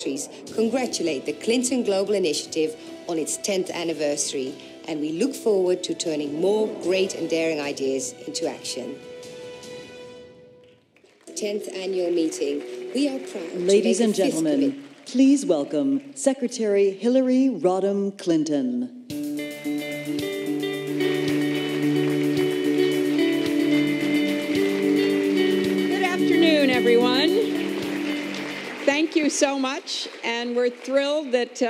Industries congratulate the Clinton Global Initiative on its 10th anniversary, and we look forward to turning more great and daring ideas into action. 10th annual meeting, we are proud to Ladies and gentlemen, please welcome Secretary Hillary Rodham Clinton. Good afternoon, everyone. Thank you so much, and we're thrilled that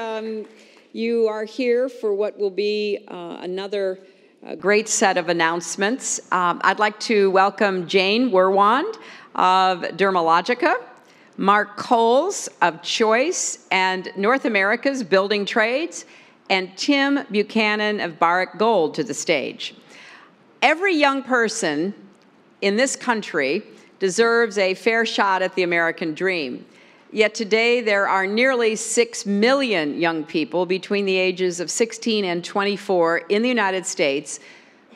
you are here for what will be another great set of announcements. I'd like to welcome Jane Werwand of Dermalogica, Mark Coles of Choice and North America's Building Trades, and Tim Buchanan of Barrick Gold to the stage. Every young person in this country deserves a fair shot at the American dream. Yet today there are nearly 6 million young people between the ages of 16 and 24 in the United States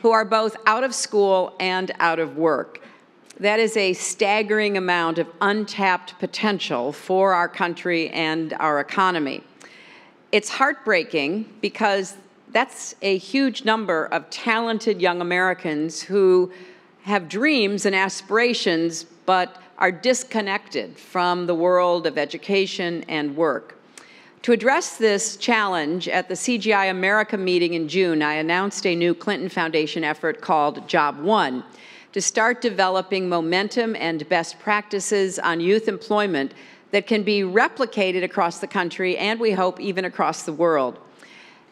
who are both out of school and out of work. That is a staggering amount of untapped potential for our country and our economy. It's heartbreaking because that's a huge number of talented young Americans who have dreams and aspirations but are disconnected from the world of education and work. To address this challenge, at the CGI America meeting in June, I announced a new Clinton Foundation effort called Job One, to start developing momentum and best practices on youth employment that can be replicated across the country and, we hope, even across the world.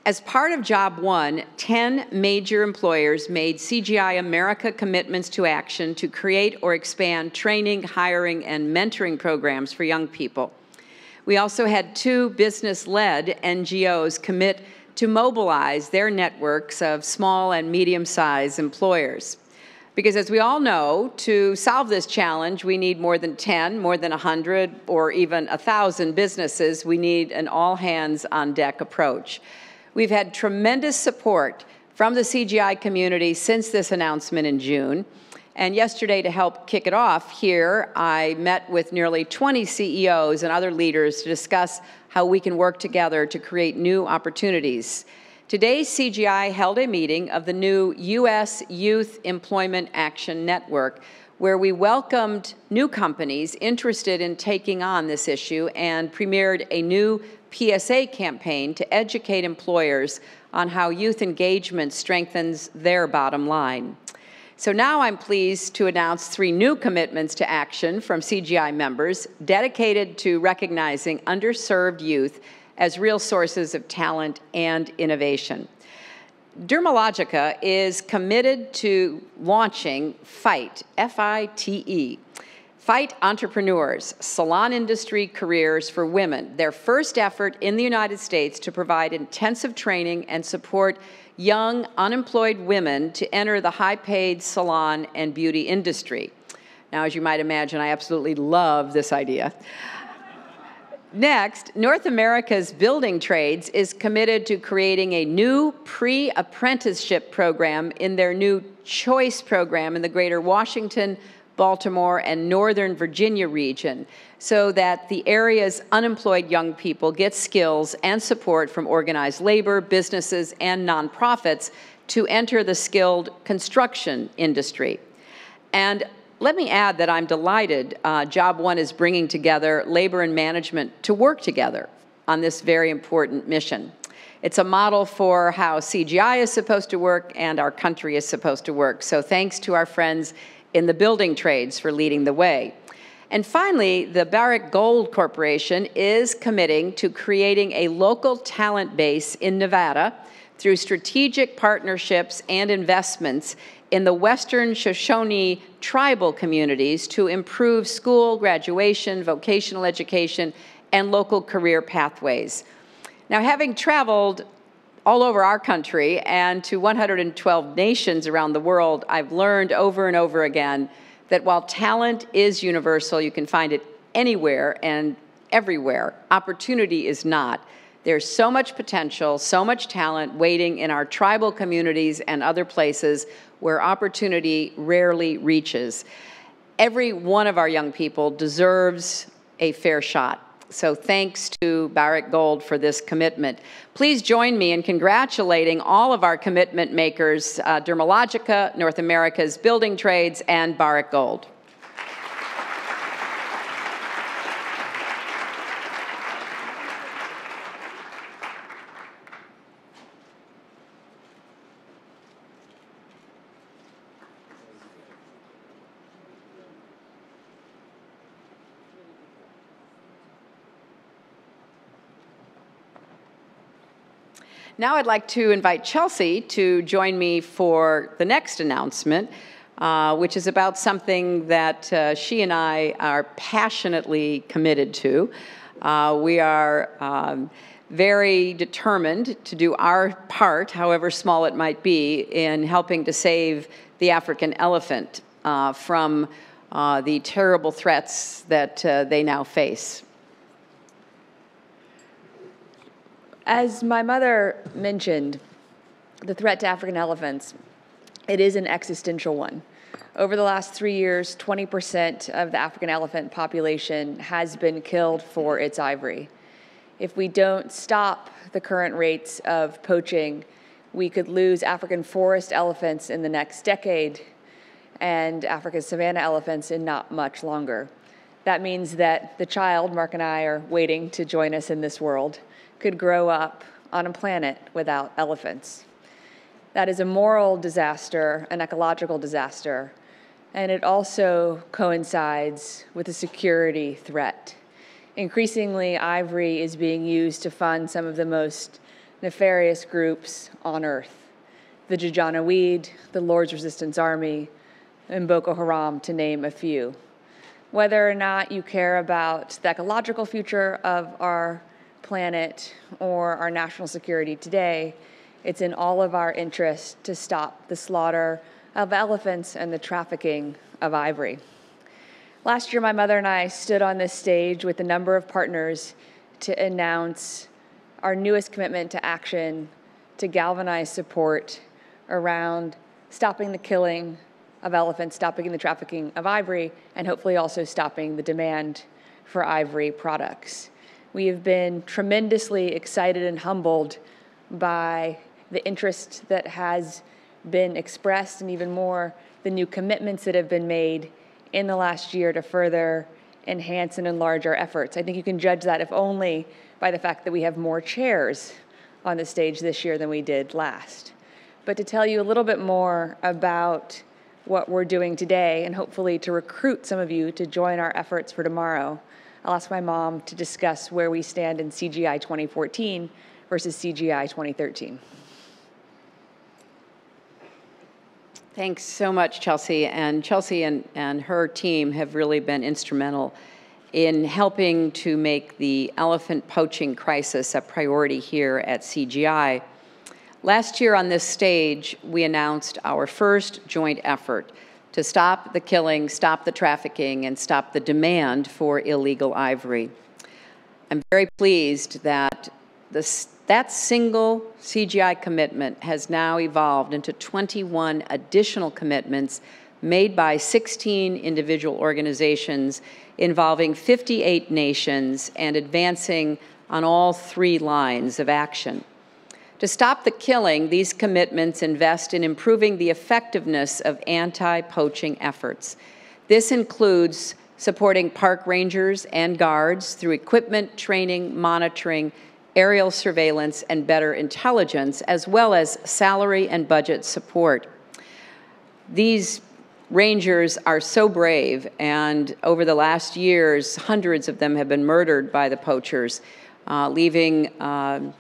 As part of Job One, 10 major employers made CGI America commitments to action to create or expand training, hiring, and mentoring programs for young people. We also had 2 business-led NGOs commit to mobilize their networks of small and medium-sized employers. Because as we all know, to solve this challenge, we need more than 10, more than 100, or even 1,000 businesses. We need an all-hands-on-deck approach. We've had tremendous support from the CGI community since this announcement in June. And yesterday, to help kick it off here, I met with nearly 20 CEOs and other leaders to discuss how we can work together to create new opportunities. Today, CGI held a meeting of the new U.S. Youth Employment Action Network, where we welcomed new companies interested in taking on this issue and premiered a new PSA campaign to educate employers on how youth engagement strengthens their bottom line. So now I'm pleased to announce 3 new commitments to action from CGI members dedicated to recognizing underserved youth as real sources of talent and innovation. Dermalogica is committed to launching FITE, F-I-T-E, FITE Entrepreneurs, Salon Industry Careers for Women, their first effort in the United States to provide intensive training and support young, unemployed women to enter the high-paid salon and beauty industry. Now, as you might imagine, I absolutely love this idea. Next, North America's Building Trades is committed to creating a new pre-apprenticeship program in their new Choice program in the greater Washington, Baltimore, and Northern Virginia region, so that the area's unemployed young people get skills and support from organized labor, businesses, and nonprofits to enter the skilled construction industry. And let me add that I'm delighted Job One is bringing together labor and management to work together on this very important mission. It's a model for how CGI is supposed to work and our country is supposed to work. So thanks to our friends in the building trades for leading the way. And finally, the Barrick Gold Corporation is committing to creating a local talent base in Nevada through strategic partnerships and investments in the Western Shoshone tribal communities to improve school, graduation, vocational education, and local career pathways. Now, having traveled all over our country and to 112 nations around the world, I've learned over and over again that while talent is universal, you can find it anywhere and everywhere, opportunity is not. There's so much potential, so much talent waiting in our tribal communities and other places where opportunity rarely reaches. Every one of our young people deserves a fair shot. So thanks to Barrick Gold for this commitment. Please join me in congratulating all of our commitment makers, Dermalogica, North America's Building Trades, and Barrick Gold. Now I'd like to invite Chelsea to join me for the next announcement, which is about something that she and I are passionately committed to. We are very determined to do our part, however small it might be, in helping to save the African elephant from the terrible threats that they now face. As my mother mentioned, the threat to African elephants, it is an existential one. Over the last 3 years, 20% of the African elephant population has been killed for its ivory. If we don't stop the current rates of poaching, we could lose African forest elephants in the next decade and Africa's savanna elephants in not much longer. That means that the child, Mark and I are waiting to join us in this world, could grow up on a planet without elephants. That is a moral disaster, an ecological disaster, and it also coincides with a security threat. Increasingly, ivory is being used to fund some of the most nefarious groups on Earth, the Janjaweed, the Lord's Resistance Army, and Boko Haram, to name a few. Whether or not you care about the ecological future of our planet or our national security today, it's in all of our interest to stop the slaughter of elephants and the trafficking of ivory. Last year, my mother and I stood on this stage with a number of partners to announce our newest commitment to action to galvanize support around stopping the killing of elephants, stopping the trafficking of ivory, and hopefully also stopping the demand for ivory products. We have been tremendously excited and humbled by the interest that has been expressed, and even more, the new commitments that have been made in the last year to further enhance and enlarge our efforts. I think you can judge that if only by the fact that we have more chairs on the stage this year than we did last. But to tell you a little bit more about what we're doing today, and hopefully to recruit some of you to join our efforts for tomorrow, I'll ask my mom to discuss where we stand in CGI 2014 versus CGI 2013. Thanks so much, Chelsea. And Chelsea and her team have really been instrumental in helping to make the elephant poaching crisis a priority here at CGI. Last year on this stage, we announced our first joint effort to stop the killing, stop the trafficking, and stop the demand for illegal ivory. I'm very pleased that that single CGI commitment has now evolved into 21 additional commitments made by 16 individual organizations involving 58 nations and advancing on all 3 lines of action. To stop the killing, these commitments invest in improving the effectiveness of anti-poaching efforts. This includes supporting park rangers and guards through equipment, training, monitoring, aerial surveillance, and better intelligence, as well as salary and budget support. These rangers are so brave, and over the last years, hundreds of them have been murdered by the poachers, leaving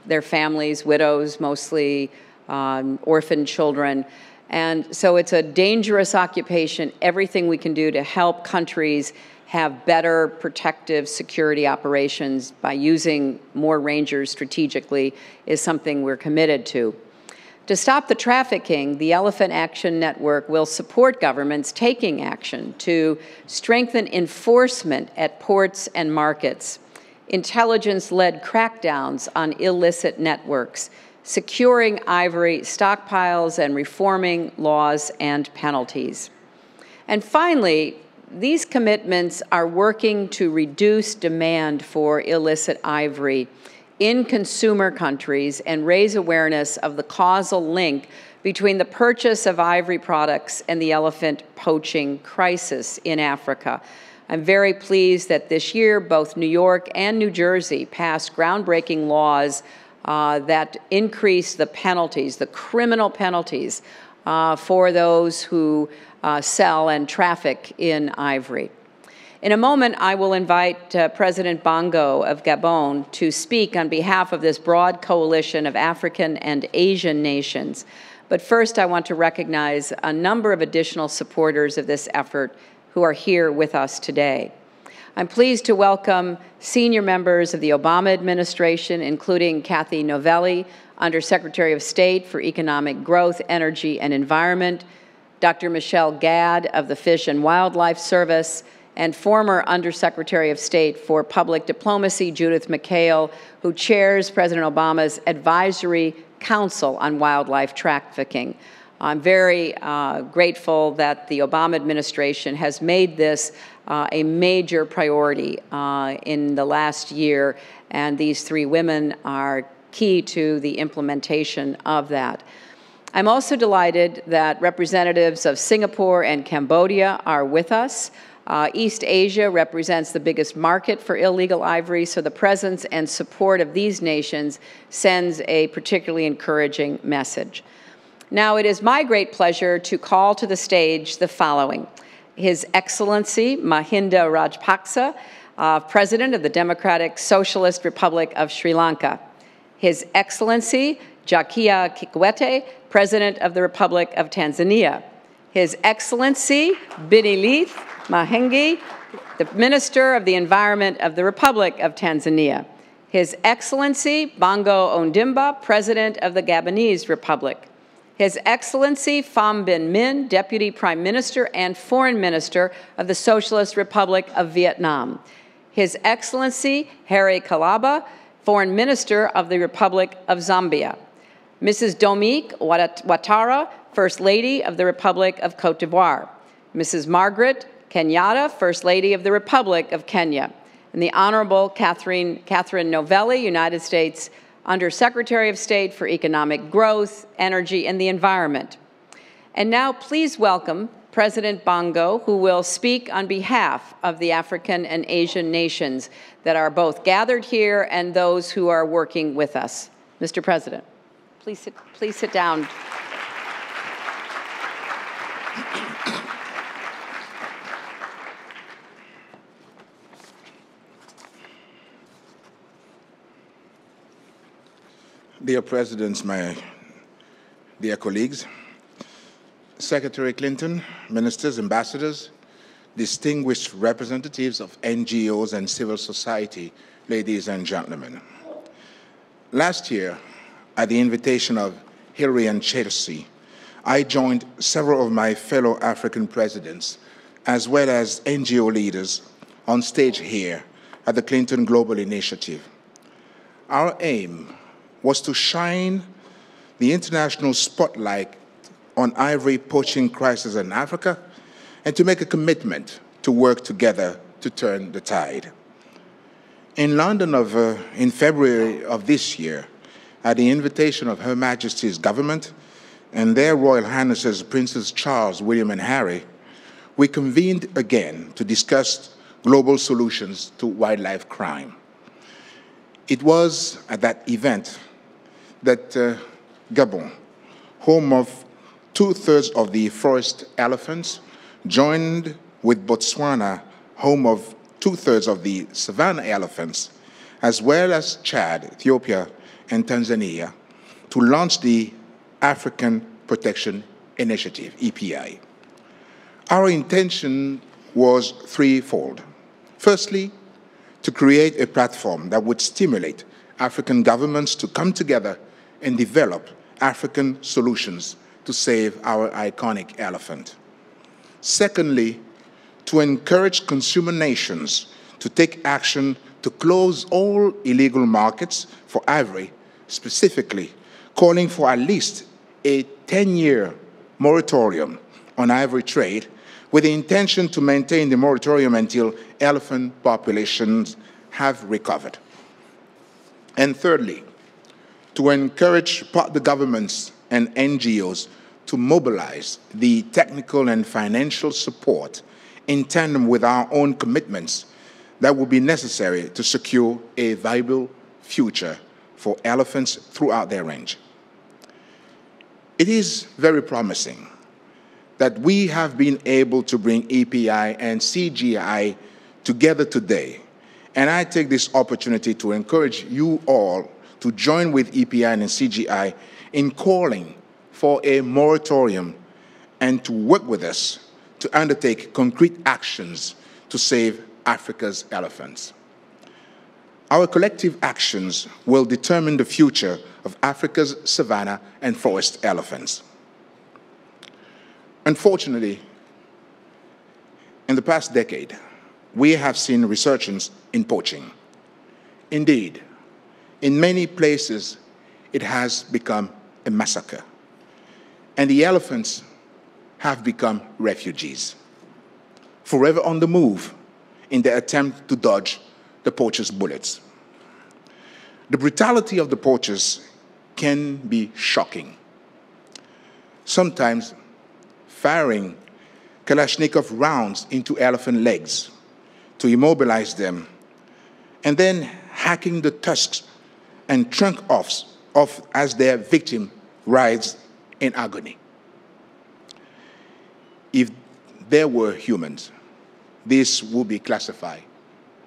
their families, widows, mostly orphaned children. And so it's a dangerous occupation. Everything we can do to help countries have better protective security operations by using more rangers strategically is something we're committed to. To stop the trafficking, the Elephant Action Network will support governments taking action to strengthen enforcement at ports and markets, intelligence-led crackdowns on illicit networks, securing ivory stockpiles, and reforming laws and penalties. And finally, these commitments are working to reduce demand for illicit ivory in consumer countries and raise awareness of the causal link between the purchase of ivory products and the elephant poaching crisis in Africa. I'm very pleased that this year both New York and New Jersey passed groundbreaking laws that increase the penalties, the criminal penalties, for those who sell and traffic in ivory. In a moment, I will invite President Bongo of Gabon to speak on behalf of this broad coalition of African and Asian nations. But first, I want to recognize a number of additional supporters of this effort who are here with us today. I'm pleased to welcome senior members of the Obama administration, including Kathy Novelli, Undersecretary of State for Economic Growth, Energy, and Environment, Dr. Michelle Gadd of the Fish and Wildlife Service, and former Undersecretary of State for Public Diplomacy, Judith McHale, who chairs President Obama's Advisory Council on Wildlife Trafficking. I'm very grateful that the Obama administration has made this a major priority in the last year, and these three women are key to the implementation of that. I'm also delighted that representatives of Singapore and Cambodia are with us. East Asia represents the biggest market for illegal ivory, so the presence and support of these nations sends a particularly encouraging message. Now, it is my great pleasure to call to the stage the following: His Excellency Mahinda Rajapaksa, President of the Democratic Socialist Republic of Sri Lanka; His Excellency Jakaya Kikwete, President of the Republic of Tanzania; His Excellency Binilith Mahengi, the Minister of the Environment of the Republic of Tanzania; His Excellency Bongo Ondimba, President of the Gabonese Republic; His Excellency Pham Binh Minh, Deputy Prime Minister and Foreign Minister of the Socialist Republic of Vietnam; His Excellency Harry Kalaba, Foreign Minister of the Republic of Zambia; Mrs. Dominique Ouattara, First Lady of the Republic of Cote d'Ivoire; Mrs. Margaret Kenyatta, First Lady of the Republic of Kenya; and the Honorable Catherine Novelli, United States Undersecretary of State for Economic Growth, Energy, and the Environment. And now please welcome President Bongo, who will speak on behalf of the African and Asian nations that are both gathered here and those who are working with us. Mr. President, please sit down. Dear Presidents, my dear colleagues, Secretary Clinton, ministers, ambassadors, distinguished representatives of NGOs and civil society, ladies and gentlemen. Last year, at the invitation of Hillary and Chelsea, I joined several of my fellow African presidents, as well as NGO leaders, on stage here at the Clinton Global Initiative. Our aim was to shine the international spotlight on ivory poaching crisis in Africa and to make a commitment to work together to turn the tide. In London in February of this year, at the invitation of Her Majesty's government and their Royal Highnesses Princes Charles, William, and Harry, we convened again to discuss global solutions to wildlife crime. It was at that event that Gabon, home of 2/3 of the forest elephants, joined with Botswana, home of 2/3 of the savanna elephants, as well as Chad, Ethiopia, and Tanzania, to launch the African Protection Initiative, EPI. Our intention was threefold. Firstly, to create a platform that would stimulate African governments to come together and develop African solutions to save our iconic elephant. Secondly, to encourage consumer nations to take action to close all illegal markets for ivory, specifically calling for at least a 10-year moratorium on ivory trade with the intention to maintain the moratorium until elephant populations have recovered. And thirdly, to encourage partner governments and NGOs to mobilize the technical and financial support in tandem with our own commitments that will be necessary to secure a viable future for elephants throughout their range. It is very promising that we have been able to bring EPI and CGI together today. And I take this opportunity to encourage you all to join with EPI and CGI in calling for a moratorium and to work with us to undertake concrete actions to save Africa's elephants. Our collective actions will determine the future of Africa's savanna and forest elephants. Unfortunately, in the past decade, we have seen a resurgence in poaching. Indeed, in many places, it has become a massacre, and the elephants have become refugees, forever on the move in their attempt to dodge the poachers' bullets. The brutality of the poachers can be shocking, sometimes firing Kalashnikov rounds into elephant legs to immobilize them, and then hacking the tusks and trunk off as their victim writhes in agony. If there were humans, this would be classified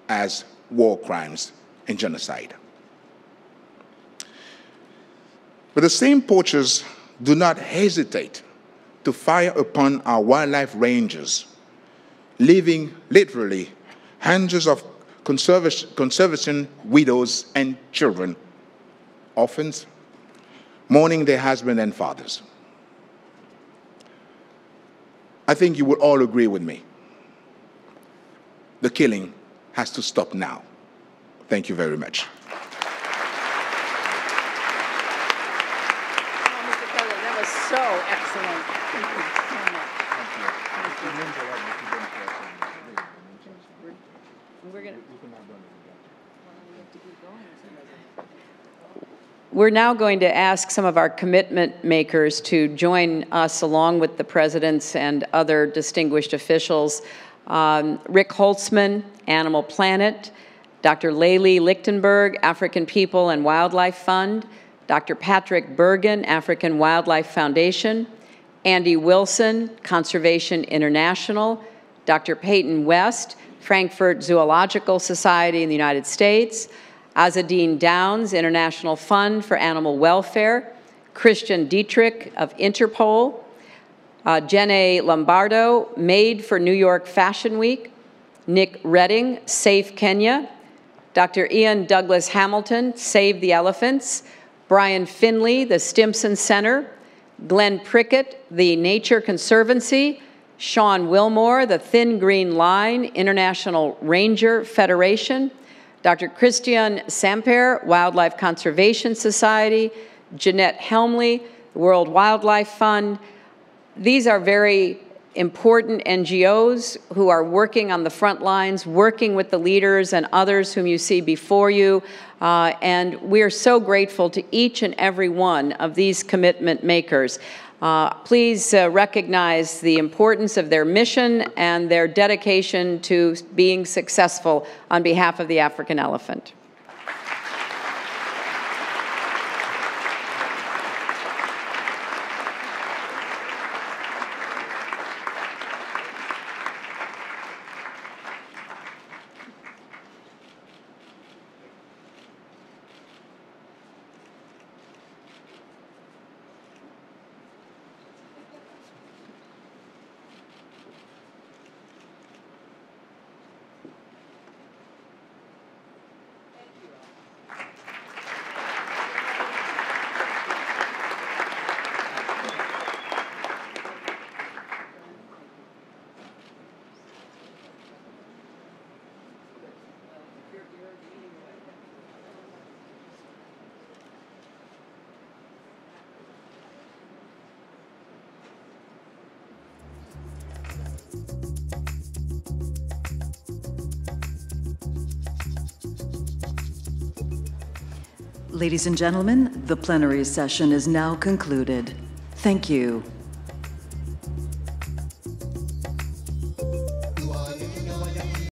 as war crimes and genocide. But the same poachers do not hesitate to fire upon our wildlife ranges, leaving literally hundreds of conservation widows and children, orphans, mourning their husbands and fathers. I think you will all agree with me. The killing has to stop now. Thank you very much. Mr. President, that was so excellent. Thank you so much. We're now going to ask some of our commitment makers to join us along with the presidents and other distinguished officials. Rick Holtzman, Animal Planet, Dr. Layli Lichtenberg, African People and Wildlife Fund, Dr. Patrick Bergen, African Wildlife Foundation, Andy Wilson, Conservation International, Dr. Peyton West, Frankfurt Zoological Society in the United States, Azadine Downs, International Fund for Animal Welfare, Christian Dietrich of Interpol, Jenny Lombardo, Made for New York Fashion Week, Nick Redding, Safe Kenya, Dr. Ian Douglas Hamilton, Save the Elephants, Brian Finley, the Stimson Center, Glenn Prickett, the Nature Conservancy, Sean Wilmore, the Thin Green Line International Ranger Federation, Dr. Christian Samper, Wildlife Conservation Society, Jeanette Helmley, the World Wildlife Fund. These are very important NGOs who are working on the front lines, working with the leaders and others whom you see before you. And we are so grateful to each and every one of these commitment makers. Please recognize the importance of their mission and their dedication to being successful on behalf of the African elephant. Ladies and gentlemen, the plenary session is now concluded. Thank you.